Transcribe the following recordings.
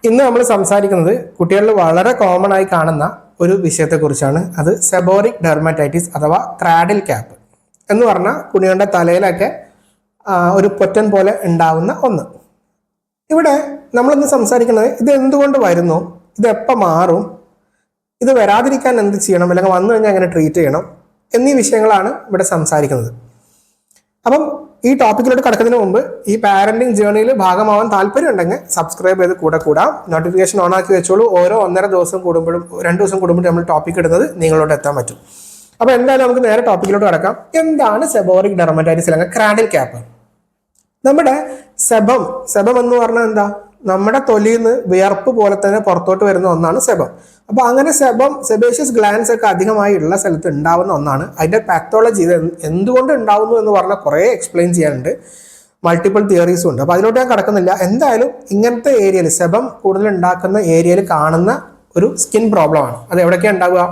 ഇന്ന് നമ്മൾ സംസാരിക്കുന്നത് കുട്ടികളിൽ വളരെ കോമൺ ആയി കാണുന്ന ഒരു വിഷയത്തെക്കുറിച്ചാണ്. അത് സെബോറിക് ഡെർമറ്റൈറ്റിസ് അഥവാ ക്രാഡിൽ ക്യാപ്പ് എന്ന് പറഞ്ഞാൽ കുട്ടികളുടെ തലയിലൊക്കെ ഒരു പൊറ്റൻ പോലെ ഉണ്ടാവുന്ന ഒന്ന്. ഇവിടെ നമ്മളിന്ന് സംസാരിക്കുന്നത് ഇത് എന്തുകൊണ്ട് വരുന്നു, ഇത് എപ്പോൾ മാറും, ഇത് വരാതിരിക്കാൻ എന്ത് ചെയ്യണം, അല്ലെങ്കിൽ വന്നു കഴിഞ്ഞാൽ എങ്ങനെ ട്രീറ്റ് ചെയ്യണം എന്നീ വിഷയങ്ങളാണ് ഇവിടെ സംസാരിക്കുന്നത്. അപ്പം ഈ ടോപ്പിക്കിലോട്ട് കടക്കുന്നതിന് മുമ്പ് ഈ പാരന്റിങ് ജേർണിയിൽ ഭാഗമാവാൻ താല്പര്യം ഉണ്ടെങ്കിൽ സബ്സ്ക്രൈബ് ചെയ്ത് കൂടാം. നോട്ടിഫിക്കേഷൻ ഓൺ ആക്കി വെച്ചോളൂ. ഓരോ 1.5 ദിവസം കൂടുമ്പോഴും 2 ദിവസം കൂടുമ്പോഴും നമ്മൾ ടോപ്പിക് ഇടുന്നത് നിങ്ങളോട് എത്താൻ പറ്റും. അപ്പോൾ എന്തായാലും നമുക്ക് നേരെ ടോപ്പിക്കിലോട്ട് കടക്കാം. എന്താണ് സെബോറിക് ഡെർമറ്റൈറ്റിസ് അല്ലെങ്കിൽ ക്രാഡിൽ ക്യാപ്പ്? നമ്മുടെ സെബം എന്ന് പറഞ്ഞാൽ എന്താ, നമ്മുടെ തൊലിയിൽ നിന്ന് വിയർപ്പ് പോലെ തന്നെ പുറത്തോട്ട് വരുന്ന ഒന്നാണ് സെബം. അപ്പോൾ അങ്ങനെ സെബേഷ്യസ് ഗ്ലാൻസ് ഒക്കെ അധികമായി ഉള്ള സ്ഥലത്ത് ഉണ്ടാവുന്ന ഒന്നാണ്. അതിന്റെ പാത്തോളജി ഇത് എന്തുകൊണ്ട് ഉണ്ടാവുന്നു എന്ന് പറഞ്ഞാൽ കുറേ എക്സ്പ്ലെയിൻ ചെയ്യാനുണ്ട്, മൾട്ടിപ്പിൾ തിയറീസും ഉണ്ട്. അപ്പോൾ അതിലോട്ട് ഞാൻ കടക്കുന്നില്ല. എന്തായാലും ഇങ്ങനത്തെ ഏരിയയിൽ സെബം കൂടുതൽ ഉണ്ടാക്കുന്ന ഏരിയയിൽ കാണുന്ന ഒരു സ്കിൻ പ്രോബ്ലമാണ്. അത് എവിടെയൊക്കെയാണ് ഉണ്ടാവുക?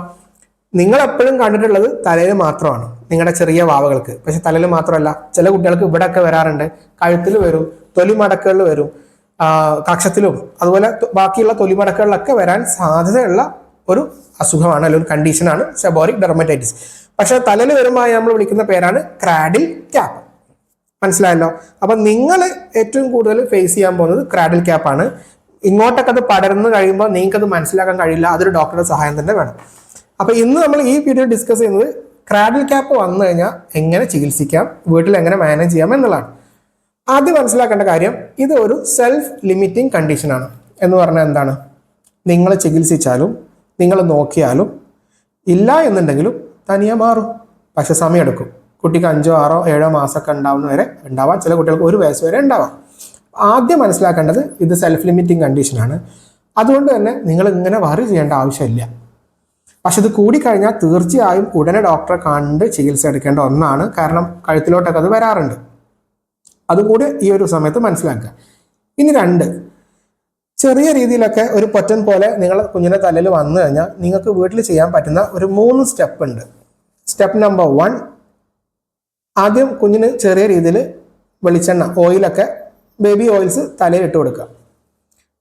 നിങ്ങൾ എപ്പോഴും കണ്ടിട്ടുള്ളത് തലയിൽ മാത്രമാണ്, നിങ്ങളുടെ ചെറിയ വാവകൾക്ക്. പക്ഷെ തലയിൽ മാത്രമല്ല, ചില കുട്ടികൾക്ക് ഇവിടെയൊക്കെ വരാറുണ്ട്, കഴുത്തിൽ വരും, തൊലിമടക്കുകളിൽ വരും, കക്ഷത്തിലും അതുപോലെ ബാക്കിയുള്ള തൊലിമടക്കുകളിലൊക്കെ വരാൻ സാധ്യതയുള്ള ഒരു അസുഖമാണ്, അല്ലെങ്കിൽ ഒരു കണ്ടീഷനാണ് സെബോറിക് ഡെർമറ്റൈറ്റിസ്. പക്ഷെ തലയിൽ വരുമ്പോൾ നമ്മൾ വിളിക്കുന്ന പേരാണ് ക്രാഡിൽ ക്യാപ്പ്. മനസ്സിലായല്ലോ? അപ്പം നിങ്ങൾ ഏറ്റവും കൂടുതൽ ഫേസ് ചെയ്യാൻ പോകുന്നത് ക്രാഡിൽ ക്യാപ്പാണ്. ഇങ്ങോട്ടൊക്കെ അത് പടർന്നു കഴിയുമ്പോൾ നിങ്ങൾക്കത് മനസ്സിലാക്കാൻ കഴിയില്ല, അതൊരു ഡോക്ടറുടെ സഹായം തന്നെ വേണം. അപ്പൊ ഇന്ന് നമ്മൾ ഈ വീഡിയോ ഡിസ്കസ് ചെയ്യുന്നത് ക്രാഡിൽ ക്യാപ്പ് വന്നു കഴിഞ്ഞാൽ എങ്ങനെ ചികിത്സിക്കാം, വീട്ടിൽ എങ്ങനെ മാനേജ് ചെയ്യാം എന്നുള്ളതാണ്. ആദ്യം മനസ്സിലാക്കേണ്ട കാര്യം, ഇത് ഒരു സെൽഫ് ലിമിറ്റിംഗ് കണ്ടീഷനാണ്. എന്ന് പറഞ്ഞാൽ എന്താണ്? നിങ്ങൾ ചികിത്സിച്ചാലും നിങ്ങൾ നോക്കിയാലും ഇല്ല എന്നുണ്ടെങ്കിലും തനിയെ മാറും, പക്ഷെ സമയമെടുക്കും. കുട്ടിക്ക് 5, 6, 7 മാസമൊക്കെ ഉണ്ടാവുന്നവരെ ഉണ്ടാവാം, ചില കുട്ടികൾക്ക് 1 വയസ്സ് വരെ ഉണ്ടാവാം. ആദ്യം മനസ്സിലാക്കേണ്ടത് ഇത് സെൽഫ് ലിമിറ്റിംഗ് കണ്ടീഷനാണ്. അതുകൊണ്ട് തന്നെ നിങ്ങൾ ഇങ്ങനെ വറി ചെയ്യേണ്ട ആവശ്യമില്ല. പക്ഷെ ഇത് കൂടിക്കഴിഞ്ഞാൽ തീർച്ചയായും ഉടനെ ഡോക്ടറെ കണ്ട് ചികിത്സ എടുക്കേണ്ട ഒന്നാണ്. കാരണം കഴുത്തിലോട്ടൊക്കെ അത് വരാറുണ്ട്. അതുകൂടി ഈ ഒരു സമയത്ത് മനസ്സിലാക്കുക. ഇനി 2, ചെറിയ രീതിയിലൊക്കെ ഒരു പൊറ്റൻ പോലെ നിങ്ങൾ കുഞ്ഞിൻ്റെ തലയിൽ വന്നു കഴിഞ്ഞാൽ നിങ്ങൾക്ക് വീട്ടിൽ ചെയ്യാൻ പറ്റുന്ന ഒരു 3 സ്റ്റെപ്പ് ഉണ്ട്. സ്റ്റെപ്പ് നമ്പർ 1, ആദ്യം കുഞ്ഞിന് ചെറിയ രീതിയിൽ വെളിച്ചെണ്ണ, ഓയിലൊക്കെ, ബേബി ഓയിൽസ് തലയിൽ ഇട്ട് കൊടുക്കുക.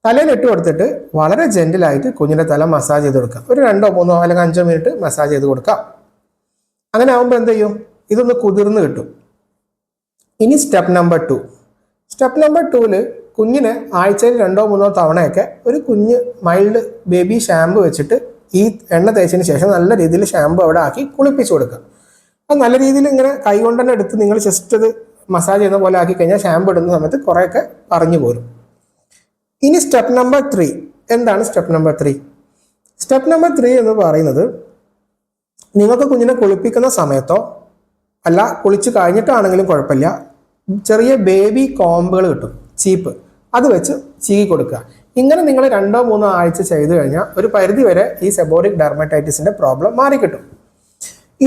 തലയിൽ ഇട്ട് കൊടുത്തിട്ട് വളരെ ജെന്റിലായിട്ട് കുഞ്ഞിൻ്റെ തല മസാജ് ചെയ്ത് കൊടുക്കുക. ഒരു 2, 3 അല്ലെങ്കിൽ 5 മിനിറ്റ് മസാജ് ചെയ്ത് കൊടുക്കുക. അങ്ങനെ ആകുമ്പോൾ എന്ത് ചെയ്യും? ഇതൊന്ന് കുതിർന്ന് കിട്ടും. ഇനി സ്റ്റെപ്പ് നമ്പർ 2. സ്റ്റെപ്പ് നമ്പർ 2ൽ കുഞ്ഞിനെ ആഴ്ചയിൽ 2, 3 തവണയൊക്കെ ഒരു കുഞ്ഞ് മൈൽഡ് ബേബി ഷാമ്പു വെച്ചിട്ട് ഈ എണ്ണ തേച്ചതിന് ശേഷം നല്ല രീതിയിൽ ഷാമ്പു അവിടെ ആക്കി കുളിപ്പിച്ച് കൊടുക്കുക. അത് നല്ല രീതിയിൽ ഇങ്ങനെ കൈ കൊണ്ട് തന്നെ എടുത്ത് നിങ്ങൾ ജസ്റ്റ് അത് മസാജ് ചെയ്യുന്ന പോലെ ആക്കി കഴിഞ്ഞാൽ ഷാമ്പു ഇടുന്ന സമയത്ത് കുറേയൊക്കെ പറഞ്ഞു പോരും. ഇനി സ്റ്റെപ്പ് നമ്പർ 3. എന്താണ് സ്റ്റെപ്പ് നമ്പർ 3? സ്റ്റെപ്പ് നമ്പർ 3 എന്ന് പറയുന്നത്, നിങ്ങൾക്ക് കുഞ്ഞിനെ കുളിപ്പിക്കുന്ന സമയത്തോ അല്ല കുളിച്ച് കഴിഞ്ഞിട്ടാണെങ്കിലും കുഴപ്പമില്ല, ചെറിയ ബേബി കോമ്പുകൾ കിട്ടും, ചീപ്പ്, അത് വെച്ച് ചീകി കൊടുക്കുക. ഇങ്ങനെ നിങ്ങൾ 2, 3 ആഴ്ച ചെയ്ത് കഴിഞ്ഞാൽ ഒരു പരിധി വരെ ഈ സെബോറിക് ഡെർമറ്റൈറ്റിസിന്റെ പ്രോബ്ലം മാറിക്കിട്ടും.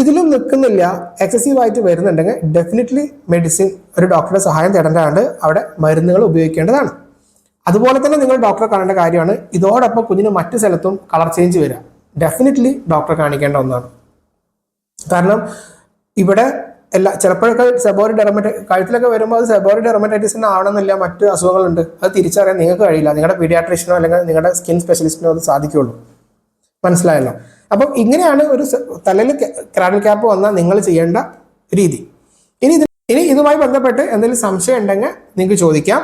ഇതിലും നിൽക്കുന്നില്ല, എക്സസീവായിട്ട് വരുന്നുണ്ടെങ്കിൽ ഡെഫിനറ്റ്ലി മെഡിസിൻ, ഒരു ഡോക്ടറുടെ സഹായം തേടേണ്ടതാണ്, അവിടെ മരുന്നുകൾ ഉപയോഗിക്കേണ്ടതാണ്. അതുപോലെ തന്നെ നിങ്ങൾ ഡോക്ടറെ കാണേണ്ട കാര്യമാണ്. ഇതോടൊപ്പം കുഞ്ഞിന് മറ്റു സ്ഥലത്തും കളർ ചേഞ്ച് വരിക, ഡെഫിനറ്റ്ലി ഡോക്ടറെ കാണിക്കേണ്ട ഒന്നാണ്. കാരണം ഇവിടെ ചിലപ്പോഴൊക്കെ സെബോറിക് കഴുത്തിലൊക്കെ വരുമ്പോൾ അത് സെബോറിക് ഡെർമറ്റൈറ്റിസിന് ആവണമെന്നില്ല, മറ്റ് അസുഖങ്ങളുണ്ട്. അത് തിരിച്ചറിയാൻ നിങ്ങൾക്ക് കഴിയില്ല. നിങ്ങളുടെ പീഡിയാട്രീഷ്യനോ അല്ലെങ്കിൽ നിങ്ങളുടെ സ്കിൻ സ്പെഷ്യലിസ്റ്റിനോ അത് സാധിക്കുള്ളൂ. മനസ്സിലായല്ലോ? അപ്പം ഇങ്ങനെയാണ് ഒരു തലയിൽ ക്രാഡിൽ ക്യാപ്പ് വന്നാൽ നിങ്ങൾ ചെയ്യേണ്ട രീതി. ഇനി ഇതുമായി ബന്ധപ്പെട്ട് എന്തെങ്കിലും സംശയം ഉണ്ടെങ്കിൽ നിങ്ങൾക്ക് ചോദിക്കാം.